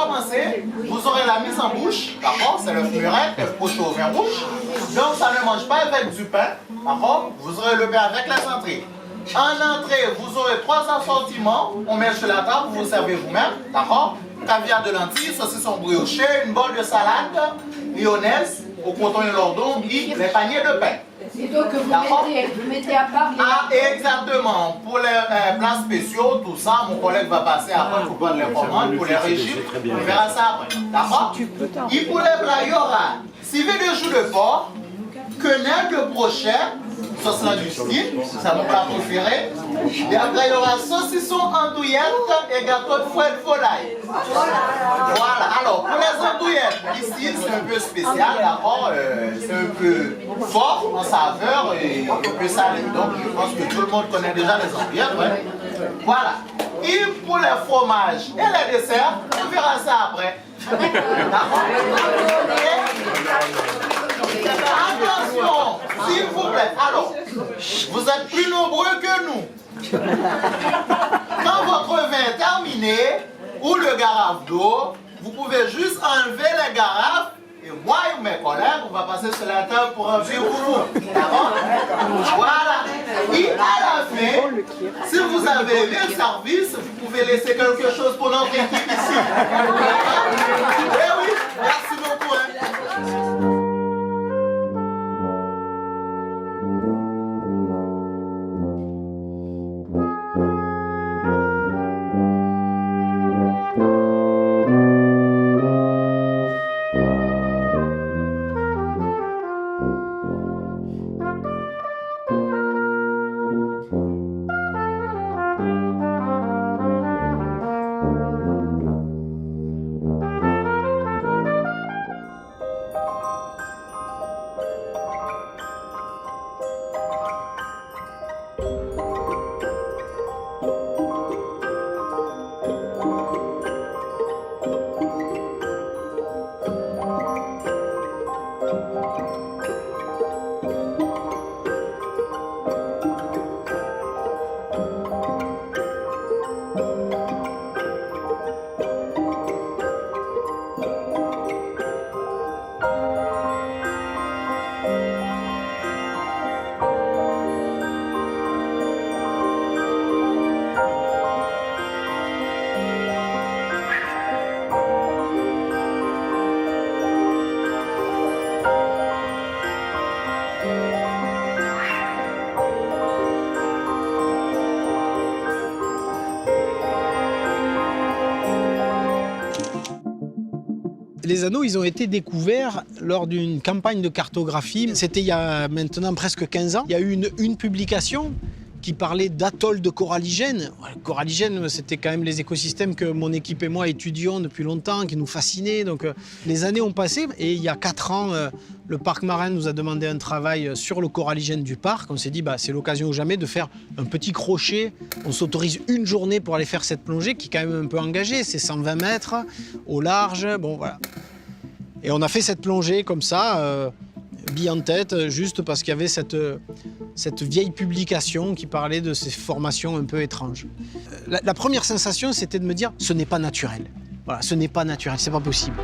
commencer, vous aurez la mise en bouche, d'accord? C'est le furet, le poteau au vin rouge. Donc ça ne mange pas avec du pain, d'accord? Vous aurez le pain avec les entrées. En entrée, vous aurez 3 assortiments. On met sur la table, vous vous servez vous-même, d'accord? Caviar de lentilles, saucisson brioché, une bolle de salade, lyonnaise, au coton et l'ordon, et les paniers de pain. Et donc vous mettez à part les... Ah, exactement. Pour les plats spéciaux, tout ça, mon collègue va passer après pour prendre les commandes, pour les régimes. On verra ça après. D'accord? Et pour les plats, il y aura civet de joues de porc, quenelle de brochet, sauce langoustine, c'est mon plat préféré. Et après, il y aura saucisson andouillette et gâteau de fouet de volaille. Voilà. Alors, pour les andouillettes, ici, c'est un peu spécial, d'accord? C'est un peu fort en saveur et un peu salé. Donc, je pense que tout le monde connaît déjà les andouillettes. Ouais. Voilà. Et pour les fromages et les desserts, on verra ça après. D'accord? Attention, s'il vous plaît. Alors, vous êtes plus nombreux que nous. Quand votre vin est terminé, ou le garafe d'eau, vous pouvez juste enlever les garafes. Et moi et mes collègues, on va passer sur la table pour enlever pour vous. D'accord? Voilà. Et à la fin, si vous avez aimé le service, vous pouvez laisser quelque chose pour notre équipe ici. Eh oui, merci beaucoup. Hein. Les anneaux, ils ont été découverts lors d'une campagne de cartographie. C'était il y a maintenant presque 15 ans. Il y a eu une publication qui parlait d'atoll de coralligènes. Coralligènes, c'était quand même les écosystèmes que mon équipe et moi étudions depuis longtemps, qui nous fascinaient. Donc les années ont passé et il y a 4 ans, le parc marin nous a demandé un travail sur le coralligène du parc. On s'est dit, c'est l'occasion ou jamais de faire un petit crochet. On s'autorise une journée pour aller faire cette plongée qui est quand même un peu engagée. C'est 120 mètres au large. Bon, voilà. Et on a fait cette plongée comme ça, bille en tête, juste parce qu'il y avait cette vieille publication qui parlait de ces formations un peu étranges. La première sensation, c'était de me dire, ce n'est pas naturel. Voilà, ce n'est pas naturel, c'est pas possible.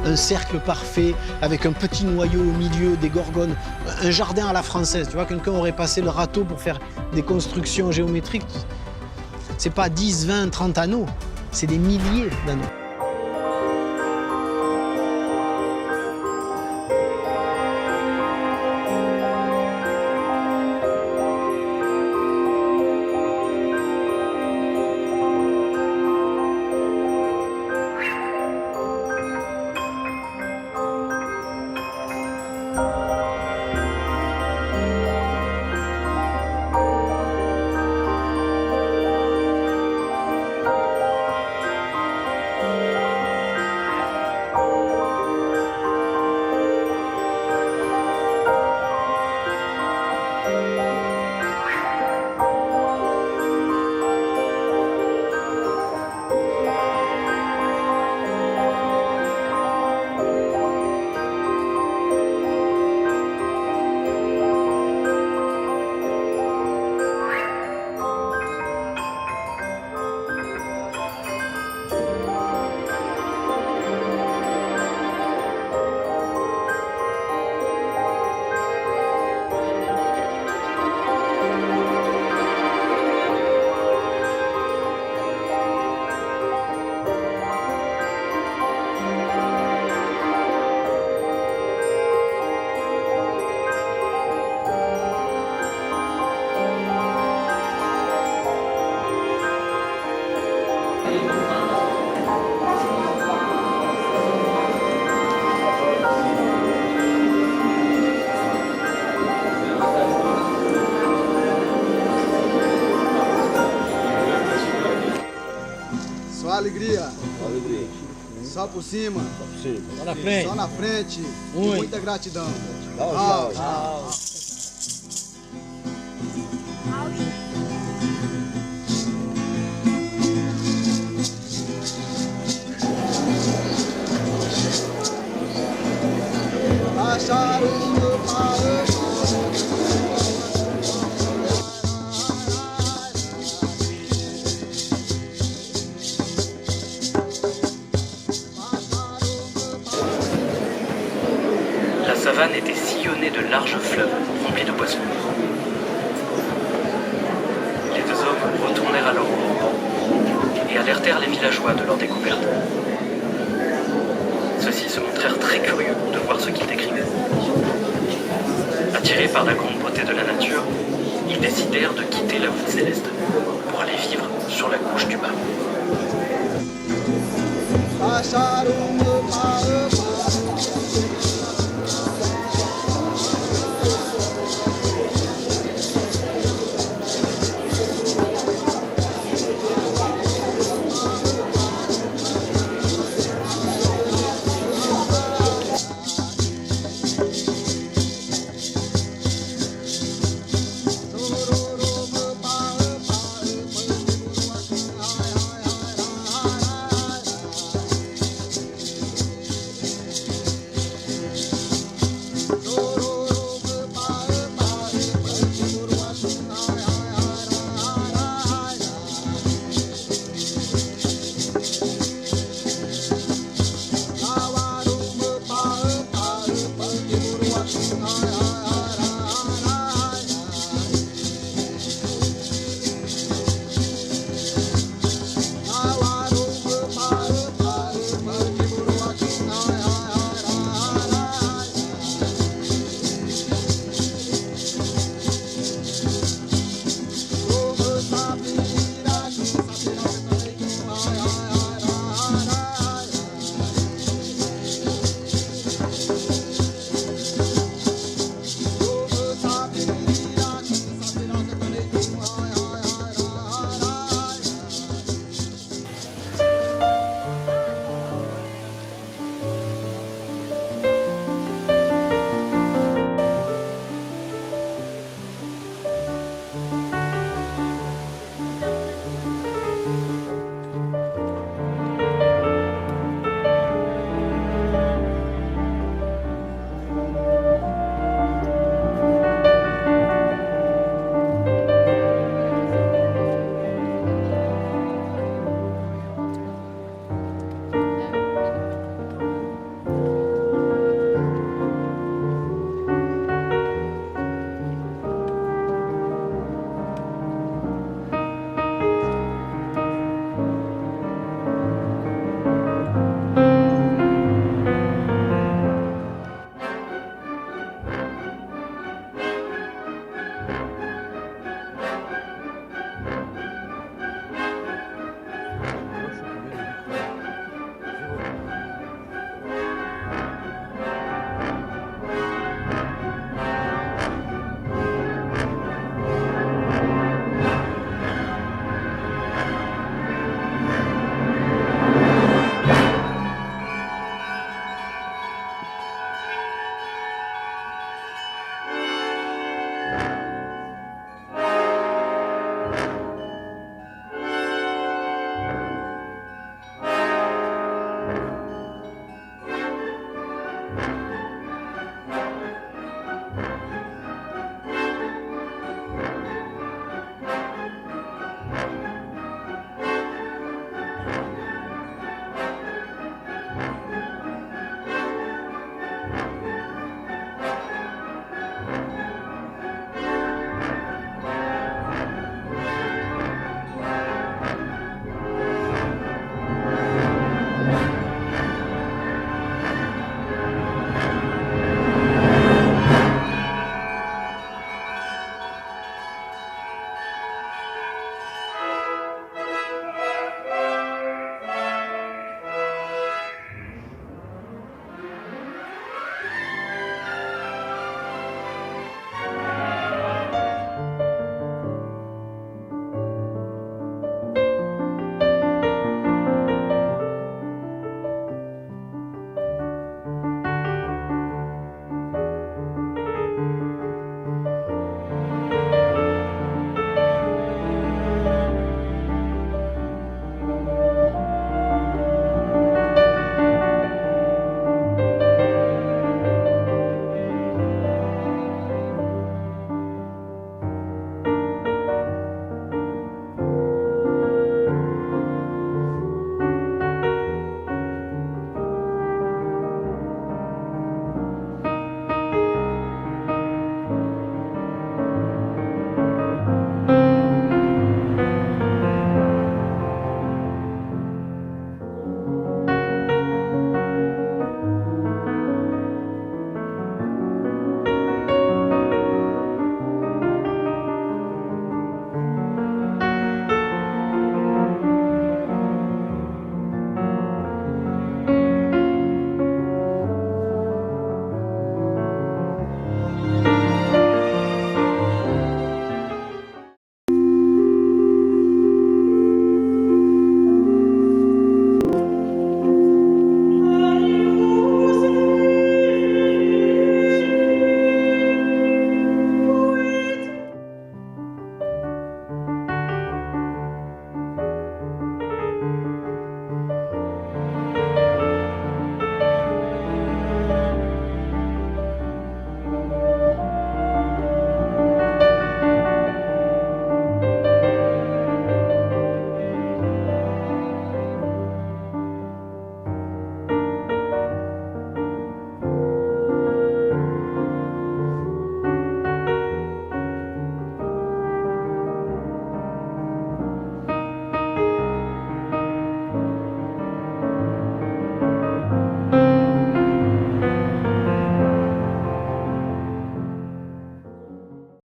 Un cercle parfait, avec un petit noyau au milieu, des gorgones, un jardin à la française. Tu vois, quelqu'un aurait passé le râteau pour faire des constructions géométriques. C'est pas 10, 20, 30 anneaux, c'est des milliers d'anneaux. alegria. Só por cima. Só na frente. Só na frente. Muito. Muita gratidão. Tchau, tchau. Acharam meu pai. La savane était sillonnée de larges fleuves remplis de poissons. Les deux hommes retournèrent à leur groupe et alertèrent les villageois de leur découverte. Ceux-ci se montrèrent très curieux de voir ce qu'ils décrivaient. Attirés par la grande beauté de la nature, ils décidèrent de quitter la voûte céleste pour aller vivre sur la couche du bas. Acharam meu pai.